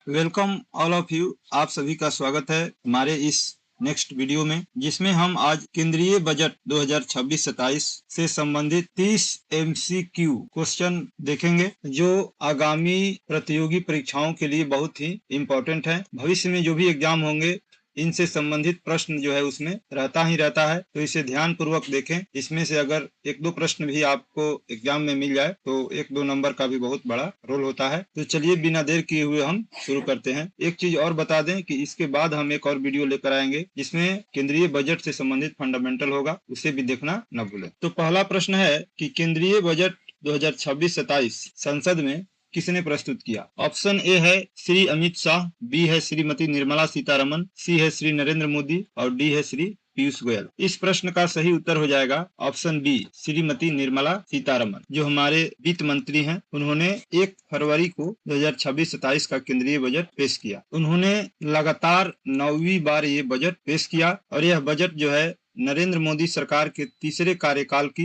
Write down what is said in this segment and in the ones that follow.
Welcome all of you. आप सभी का स्वागत है हमारे इस नेक्स्ट वीडियो में, जिसमें हम आज केंद्रीय बजट 2026-27 से संबंधित 30 MCQ क्वेश्चन देखेंगे, जो आगामी प्रतियोगी परीक्षाओं के लिए बहुत ही इम्पोर्टेंट है। भविष्य में जो भी एग्जाम होंगे इनसे संबंधित प्रश्न जो है उसमें रहता है, तो इसे ध्यान पूर्वक देखें। इसमें से अगर एक दो प्रश्न भी आपको एग्जाम में मिल जाए तो 1-2 नंबर का भी बहुत बड़ा रोल होता है। तो चलिए बिना देर किए हुए हम शुरू करते हैं। एक चीज और बता दें कि इसके बाद हम एक और वीडियो लेकर आएंगे जिसमें केंद्रीय बजट से संबंधित फंडामेंटल होगा, उसे भी देखना न भूलें। तो पहला प्रश्न है कि केंद्रीय बजट 2026-27 संसद में किसने प्रस्तुत किया? ऑप्शन ए है श्री अमित शाह, बी है श्रीमती निर्मला सीतारमन, सी है श्री नरेंद्र मोदी और डी है श्री पीयूष गोयल। इस प्रश्न का सही उत्तर हो जाएगा ऑप्शन बी, श्रीमती निर्मला सीतारमन, जो हमारे वित्त मंत्री हैं। उन्होंने 1 फरवरी को 2026-27 का केंद्रीय बजट पेश किया। उन्होंने लगातार 9वीं बार ये बजट पेश किया और यह बजट जो है नरेंद्र मोदी सरकार के तीसरे कार्यकाल का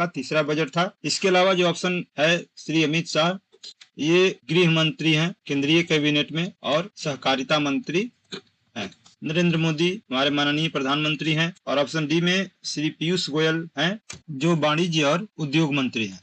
तीसरा बजट था। इसके अलावा जो ऑप्शन है श्री अमित शाह, ये गृह मंत्री हैं केंद्रीय कैबिनेट में और सहकारिता मंत्री हैं। नरेंद्र मोदी हमारे माननीय प्रधानमंत्री हैं। और ऑप्शन डी में श्री पीयूष गोयल हैं, जो वाणिज्य और उद्योग मंत्री हैं।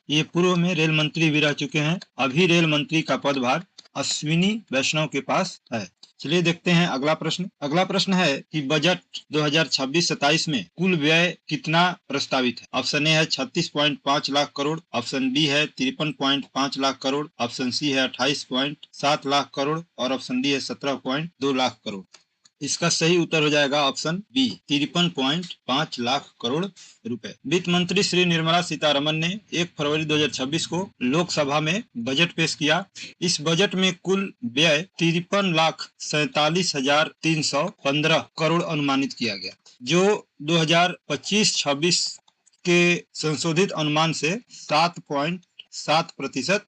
ये पूर्व में रेल मंत्री भी रह चुके हैं। अभी रेल मंत्री का पदभार अश्विनी वैष्णव के पास है। चलिए देखते हैं अगला प्रश्न। अगला प्रश्न है कि बजट 2026-27 में कुल व्यय कितना प्रस्तावित है? ऑप्शन ए है 36.5 लाख करोड़, ऑप्शन बी है 53.5 लाख करोड़, ऑप्शन सी है 28.7 लाख करोड़ और ऑप्शन डी है 17.2 लाख करोड़। इसका सही उत्तर हो जाएगा ऑप्शन बी, 53.5 लाख करोड़ रुपए। वित्त मंत्री श्री निर्मला सीतारमन ने 1 फरवरी 2026 को लोकसभा में बजट पेश किया। इस बजट में कुल व्यय 53,47,315 करोड़ अनुमानित किया गया, जो 2025-26 के संशोधित अनुमान से 7.7%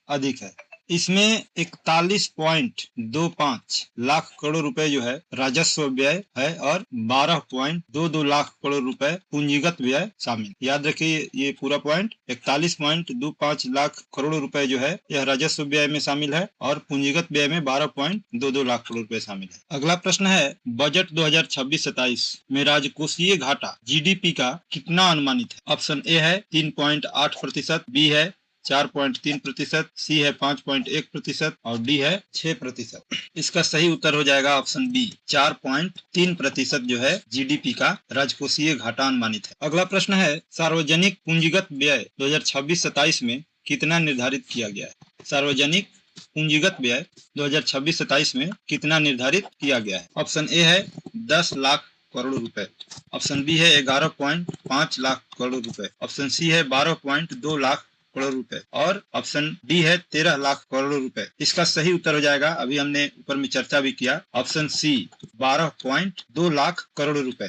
अधिक है। इसमें 41.25 लाख करोड़ रुपए जो है राजस्व व्यय है और 12.22 लाख करोड़ रुपए पूंजीगत व्यय शामिल। याद रखिए ये पूरा पॉइंट, 41.25 लाख करोड़ रुपए जो है यह राजस्व व्यय में शामिल है और पूंजीगत व्यय में 12.22 लाख करोड़ रुपए शामिल है। अगला प्रश्न है बजट 2026-27 में राजकोषीय घाटा GDP का कितना अनुमानित है? ऑप्शन ए है 3.8%, बी है 4.3%, सी है 5.1% और डी है 6%। इसका सही उत्तर हो जाएगा ऑप्शन बी, 4.3% जो है GDP का राजकोषीय घाटा अनुमानित है। अगला प्रश्न है सार्वजनिक पूंजीगत व्यय 2026-27 में कितना निर्धारित किया गया है? सार्वजनिक पूंजीगत व्यय 2026-27 में कितना निर्धारित किया गया है? ऑप्शन ए है 10 लाख करोड़ रुपए, ऑप्शन बी है 11.5 लाख करोड़ रुपए, ऑप्शन सी है 12.2 लाख करोड़ रुपए और ऑप्शन डी है 13 लाख करोड़ रुपए। इसका सही उत्तर हो जाएगा, अभी हमने ऊपर में चर्चा भी किया, ऑप्शन सी, 12.2 लाख करोड़ रुपए।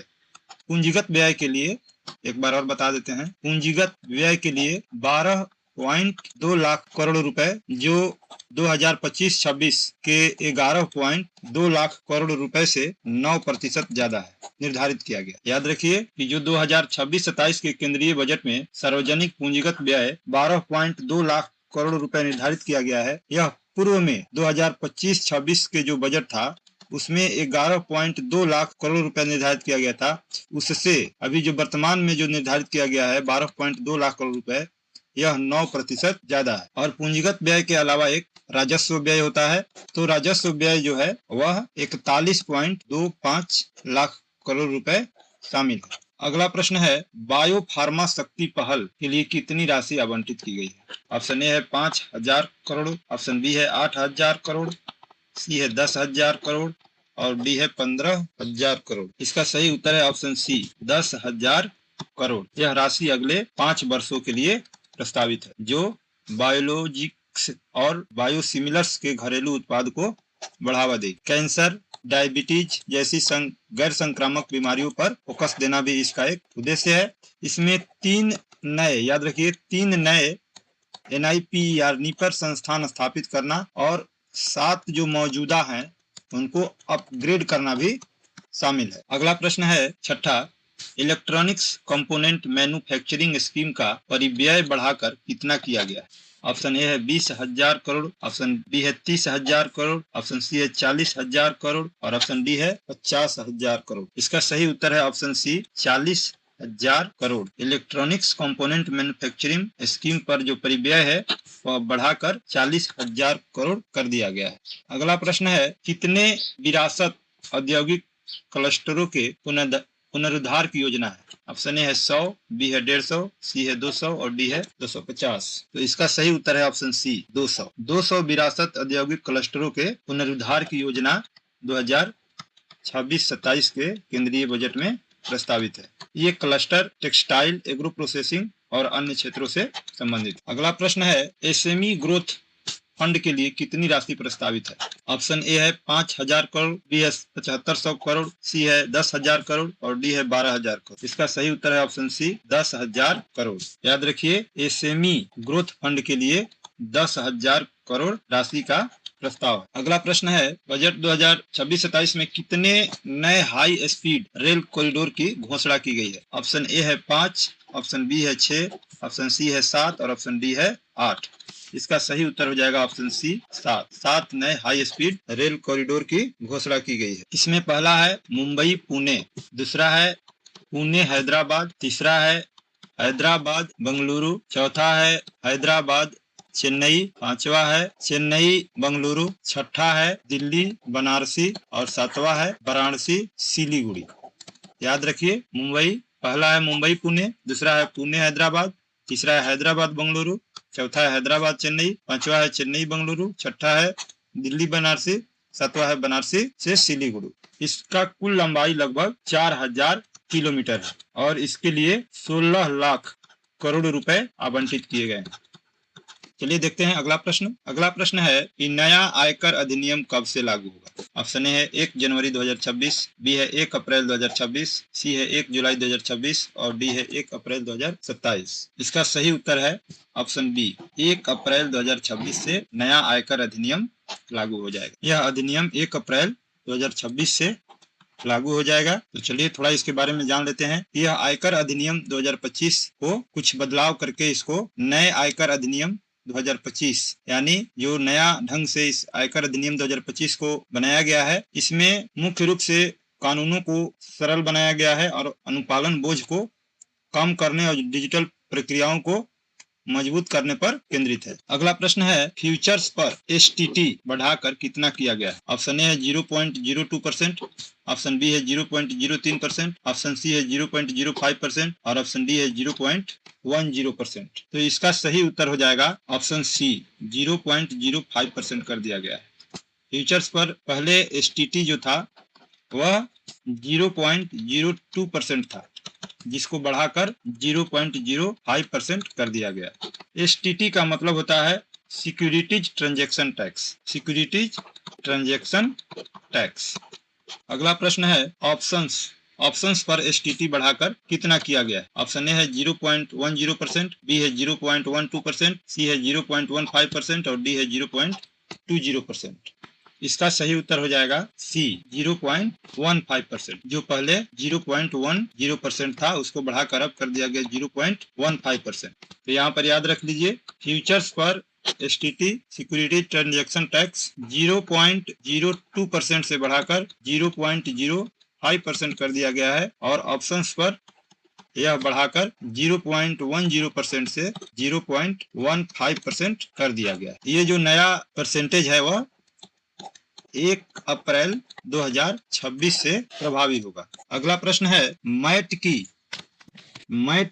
पूंजीगत व्यय के लिए एक बार और बता देते हैं, पूंजीगत व्यय के लिए 12.2 लाख करोड़ रुपए, जो 2025-26 के 11.2 लाख करोड़ रुपए से 9% ज्यादा है, निर्धारित किया गया। याद रखिए कि जो 2026-27 के केंद्रीय बजट में सार्वजनिक पूंजीगत व्यय 12.2 लाख करोड़ रुपए निर्धारित किया गया है, यह पूर्व में 2025-26 के जो बजट था उसमें 11.2 लाख करोड़ रुपए निर्धारित किया गया था। उससे अभी जो वर्तमान में जो निर्धारित किया गया है 12.2 लाख करोड़ रुपए, यह 9% ज्यादा है। और पूंजीगत व्यय के अलावा एक राजस्व व्यय होता है, तो राजस्व व्यय जो है वह 41.25 लाख करोड़ रुपए शामिल है। अगला प्रश्न है बायो फार्मा शक्ति पहल के लिए कितनी राशि आवंटित की गई है? ऑप्शन ए है 5,000 करोड़, ऑप्शन बी है 8,000 करोड़, सी है 10,000 करोड़ और डी है 15,000 करोड़। इसका सही उत्तर है ऑप्शन सी, 10,000 करोड़। यह राशि अगले 5 वर्षों के लिए प्रस्तावित है, जो बायोलॉजिक्स और बायोसिमिलर्स के घरेलू उत्पाद को बढ़ावा देगी। कैंसर, डायबिटीज जैसी गैर संक्रामक बीमारियों पर फोकस देना भी इसका एक उद्देश्य है। इसमें 3 नए, याद रखिए 3 नए NIPR संस्थान स्थापित करना और 7 जो मौजूदा हैं उनको अपग्रेड करना भी शामिल है। अगला प्रश्न है छठा, इलेक्ट्रॉनिक्स कंपोनेंट मैन्युफैक्चरिंग स्कीम का परिव्यय बढ़ाकर कितना किया गया है? ऑप्शन ए है 20,000 करोड़, ऑप्शन बी है 30,000 करोड़, ऑप्शन सी है 40,000 करोड़ और ऑप्शन डी है 50,000 करोड़। इसका सही उत्तर है option C 40,000 crore. Electronics component manufacturing scheme पर जो परिव्यय है वह बढ़ाकर 40,000 करोड़ कर दिया गया है। अगला प्रश्न है, कितने विरासत औद्योगिक क्लस्टरों के पुनरुद्धार की योजना है? ऑप्शन ए है 100, बी है 150, सी है 200 और डी है 250। तो इसका सही उत्तर है ऑप्शन सी 200। 200 विरासत औद्योगिक क्लस्टरों के पुनरुद्धार की योजना 2026-27 के केंद्रीय बजट में प्रस्तावित है। ये क्लस्टर टेक्सटाइल, एग्रो प्रोसेसिंग और अन्य क्षेत्रों से संबंधित। अगला प्रश्न है, एसएमई ग्रोथ फंड के लिए कितनी राशि प्रस्तावित है? ऑप्शन ए है 5,000 करोड़, बी है 7,500 करोड़, सी है 10,000 करोड़ और डी है 12,000 करोड़। इसका सही उत्तर है ऑप्शन सी 10,000 करोड़। याद रखिए, एसएमई ग्रोथ फंड के लिए 10,000 करोड़ राशि का प्रस्ताव है। अगला प्रश्न है, बजट 2026-27 में कितने नए हाई स्पीड रेल कॉरिडोर की घोषणा की गई है? ऑप्शन ए है 5, ऑप्शन बी है 6, ऑप्शन सी है 7 और ऑप्शन डी है 8। इसका सही उत्तर हो जाएगा ऑप्शन सी 7। 7 नए हाई स्पीड रेल कॉरिडोर की घोषणा की गई है। इसमें पहला है मुंबई पुणे, दूसरा है पुणे हैदराबाद, तीसरा है हैदराबाद बेंगलुरु, चौथा है हैदराबाद चेन्नई, पांचवा है चेन्नई बेंगलुरु, छठा है दिल्ली बनारसी और सातवां है वाराणसी सिलीगुड़ी। याद रखिए, मुंबई पहला है मुंबई पुणे, दूसरा है पुणे हैदराबाद, तीसरा है हैदराबाद बेंगलुरु, चौथा है हैदराबाद चेन्नई, पांचवा है चेन्नई बेंगलुरु, छठा है दिल्ली बनारसी, सातवां है बनारसी से सिलीगुड़ी। इसका कुल लंबाई लगभग 4,000 किलोमीटर है और इसके लिए 16 लाख करोड़ रुपए आवंटित किए गए हैं। चलिए देखते हैं अगला प्रश्न। अगला प्रश्न है कि नया आयकर अधिनियम कब से लागू होगा? ऑप्शन ए है 1 जनवरी 2026, बी है 1 अप्रैल 2026, सी है 1 जुलाई 2026 और डी है 1 अप्रैल 2027। इसका सही उत्तर है ऑप्शन बी 1 अप्रैल 2026 से नया आयकर अधिनियम लागू हो जाएगा। यह अधिनियम 1 अप्रैल 2026 से लागू हो जाएगा। तो चलिए थोड़ा इसके बारे में जान लेते हैं। यह आयकर अधिनियम 2025 को कुछ बदलाव करके इसको नए आयकर अधिनियम 2025 यानी जो नया ढंग से इस आयकर अधिनियम 2025 को बनाया गया है, इसमें मुख्य रूप से कानूनों को सरल बनाया गया है और अनुपालन बोझ को कम करने और डिजिटल प्रक्रियाओं को मजबूत करने पर केंद्रित है। अगला प्रश्न है, फ्यूचर्स पर एसटीटी बढ़ाकर कितना किया गया है? ऑप्शन ए है 0.02%, ऑप्शन बी है 0.03%, ऑप्शन सी है 0.05% और ऑप्शन डी है 0.10%। तो इसका सही उत्तर हो जाएगा ऑप्शन सी 0.05% कर दिया गया है। फ्यूचर्स पर पहले एसटीटी जो था वह 0.02% था, जिसको बढ़ाकर 0.05% कर दिया गया। एसटीटी का मतलब होता है securities transaction tax, securities transaction tax. अगला प्रश्न है, ऑप्शंस पर एसटीटी बढ़ाकर कितना किया गया है? ऑप्शन ए है 0.10%, बी है 0.12%, सी है 0.15% और डी है 0.20%। इसका सही उत्तर हो जाएगा सी 0.15%। जो पहले 0.10% था उसको बढ़ाकर अब कर दिया गया 0.15%। तो यहाँ पर याद रख लीजिए, फ्यूचर्स पर एसटीटी सिक्योरिटी ट्रांजैक्शन टैक्स 0.02% से बढ़ाकर 0.05% कर दिया गया है और ऑप्शंस पर यह बढ़ाकर 0.10% से 0.15% कर दिया गया। ये जो नया परसेंटेज है वह 1 अप्रैल 2026 से प्रभावी होगा। अगला प्रश्न है, मैट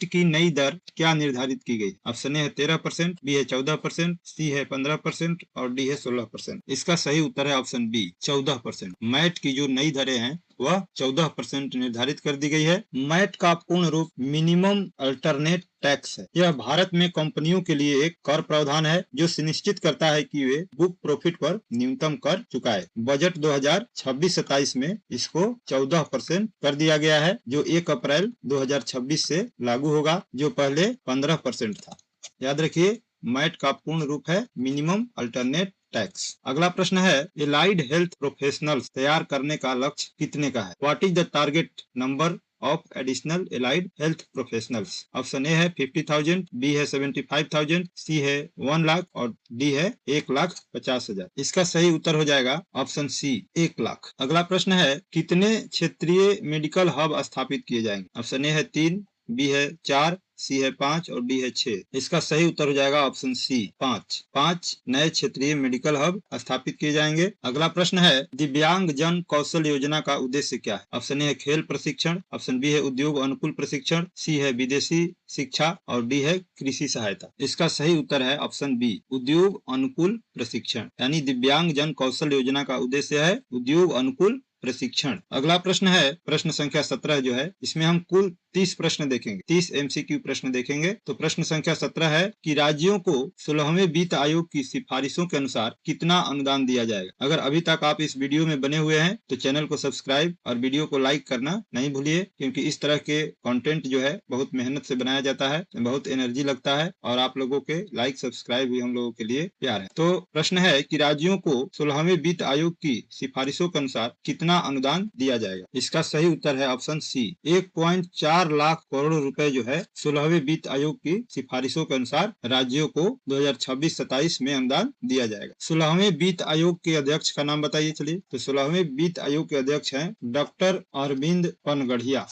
की नई दर क्या निर्धारित की गई? ऑप्शन ए है 13%, बी है 14%, सी है 15% और डी है 16%। इसका सही उत्तर है ऑप्शन बी 14%। मैट की जो नई दरें हैं वह 14% निर्धारित कर दी गई है। मैट का पूर्ण रूप मिनिमम अल्टरनेट टैक्स है। यह भारत में कंपनियों के लिए एक कर प्रावधान है जो सुनिश्चित करता है कि वे बुक प्रॉफिट पर न्यूनतम कर चुकाए। बजट 2026-27 में इसको 14% कर दिया गया है, जो 1 अप्रैल 2026 से लागू होगा, जो पहले 15% था। याद रखिए, मैट का पूर्ण रूप है मिनिमम अल्टरनेट टैक्स। अगला प्रश्न है, एलाइड हेल्थ प्रोफेशनल्स तैयार करने का लक्ष्य कितने का है? What is the target number of additional allied health professionals. Option A है 50,000, बी है 75,000, सी है 1 लाख और डी है 1,50,000। इसका सही उत्तर हो जाएगा ऑप्शन सी 1 लाख। अगला प्रश्न है कितने क्षेत्रीय मेडिकल हब स्थापित किए जाएंगे। ऑप्शन ए है 3, बी है 4, सी है 5 और डी है 6। इसका सही उत्तर हो जाएगा ऑप्शन सी 5। 5 नए क्षेत्रीय मेडिकल हब स्थापित किए जाएंगे। अगला प्रश्न है दिव्यांग जन कौशल योजना का उद्देश्य क्या है। ऑप्शन ए है खेल प्रशिक्षण, ऑप्शन बी है उद्योग अनुकूल प्रशिक्षण, सी है विदेशी शिक्षा और डी है कृषि सहायता। इसका सही उत्तर है ऑप्शन बी उद्योग अनुकूल प्रशिक्षण, यानी दिव्यांग जन कौशल योजना का उद्देश्य है उद्योग अनुकूल प्रशिक्षण। अगला प्रश्न है प्रश्न संख्या 17 जो है इसमें हम कुल 30 प्रश्न देखेंगे, 30 MCQ प्रश्न देखेंगे। तो प्रश्न संख्या 17 है कि राज्यों को 16वें वित्त आयोग की सिफारिशों के अनुसार कितना अनुदान दिया जाएगा। अगर अभी तक आप इस वीडियो में बने हुए हैं तो चैनल को सब्सक्राइब और वीडियो को लाइक करना नहीं भूलिए, क्योंकि इस तरह के कंटेंट जो है बहुत मेहनत से बनाया जाता है, बहुत एनर्जी लगता है और आप लोगों के लाइक सब्सक्राइब भी हम लोगों के लिए प्यार है। तो प्रश्न है कि राज्यों को 16वें वित्त आयोग की सिफारिशों के अनुसार कितना अनुदान दिया जाएगा। इसका सही उत्तर है ऑप्शन सी 1.4 लाख करोड़ रुपए जो है 16वें वित्त आयोग की सिफारिशों के अनुसार राज्यों को 2026-27 में अनुदान दिया जाएगा। 16वें वित्त आयोग के अध्यक्ष का नाम बताइए। चलिए, तो 16वें वित्त आयोग के अध्यक्ष हैं डॉक्टर अरविंद पनगढ़िया।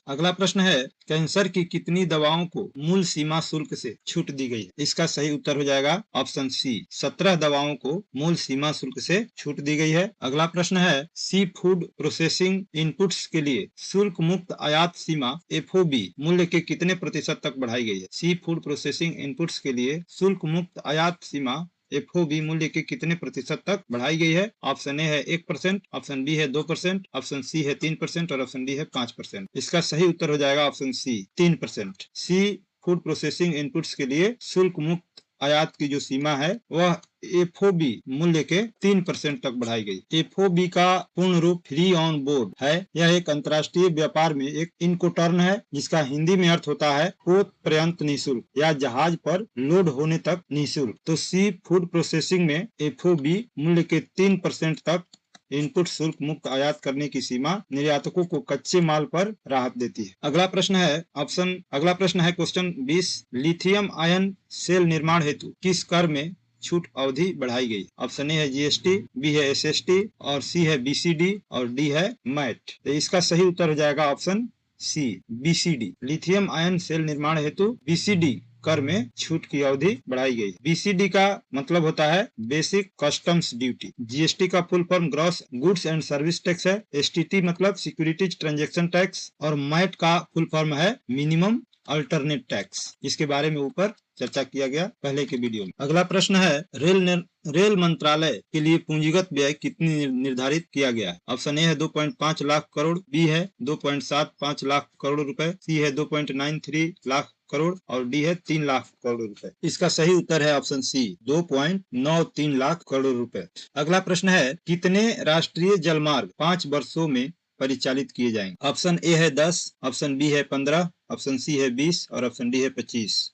अगला प्रश्न है कैंसर की कितनी दवाओं को मूल सीमा शुल्क से छूट दी गई है। इसका सही उत्तर हो जाएगा ऑप्शन सी 17 दवाओं को मूल सीमा शुल्क से छूट दी गई है। अगला प्रश्न है सी फूड प्रोसेसिंग इनपुट्स के लिए शुल्क मुक्त आयात सीमा FOB मूल्य के कितने प्रतिशत तक बढ़ाई गई है। सी फूड प्रोसेसिंग इनपुट्स के लिए शुल्क मुक्त आयात सीमा FOB मूल्य के कितने प्रतिशत तक बढ़ाई गई है। ऑप्शन ए है 1%, ऑप्शन बी है 2%, ऑप्शन सी है 3% और ऑप्शन डी है 5%। इसका सही उत्तर हो जाएगा ऑप्शन सी 3%। सी फूड प्रोसेसिंग इनपुट्स के लिए शुल्क मुक्त आयात की जो सीमा है वह FOB मूल्य के 3% तक बढ़ाई गई। FOB का पूर्ण रूप फ्री ऑन बोर्ड है। यह एक अंतर्राष्ट्रीय व्यापार में एक इनकोटर्न है जिसका हिंदी में अर्थ होता है पोत पर्यंत निःशुल्क या जहाज पर लोड होने तक निःशुल्क। तो सी फूड प्रोसेसिंग में FOB मूल्य के 3% तक इनपुट शुल्क मुक्त आयात करने की सीमा निर्यातकों को कच्चे माल पर राहत देती है। अगला प्रश्न है क्वेश्चन 20 लिथियम आयन सेल निर्माण हेतु किस कर में छूट अवधि बढ़ाई गई। ऑप्शन ए है GST, बी है SST और सी है BCD और डी है मैट। तो इसका सही उत्तर हो जाएगा option C BCD। Lithium ion cell निर्माण हेतु BCD कर में छूट की अवधि बढ़ाई गई। BCD का मतलब होता है बेसिक कस्टम्स ड्यूटी। GST का full form gross goods and service tax है। STT मतलब सिक्योरिटीज ट्रांजैक्शन टैक्स और मैट का फुल फॉर्म है मिनिमम अल्टरनेट टैक्स। इसके बारे में ऊपर चर्चा किया गया पहले के वीडियो में। अगला प्रश्न है रेल मंत्रालय के लिए पूंजीगत व्यय कितनी निर्धारित किया गया है। ऑप्शन ए है 2.5 लाख करोड़, बी है 2.75 लाख करोड़ रुपए, सी है 2.93 लाख करोड़ और डी है 3 लाख करोड़ रुपए। इसका सही उत्तर है ऑप्शन सी 2.93 लाख करोड़ रुपए। अगला प्रश्न है कितने राष्ट्रीय जलमार्ग 5 वर्षों में परिचालित किए जाएंगे। ऑप्शन ए है 10, ऑप्शन बी है 15, ऑप्शन सी है 20 और ऑप्शन डी है 25।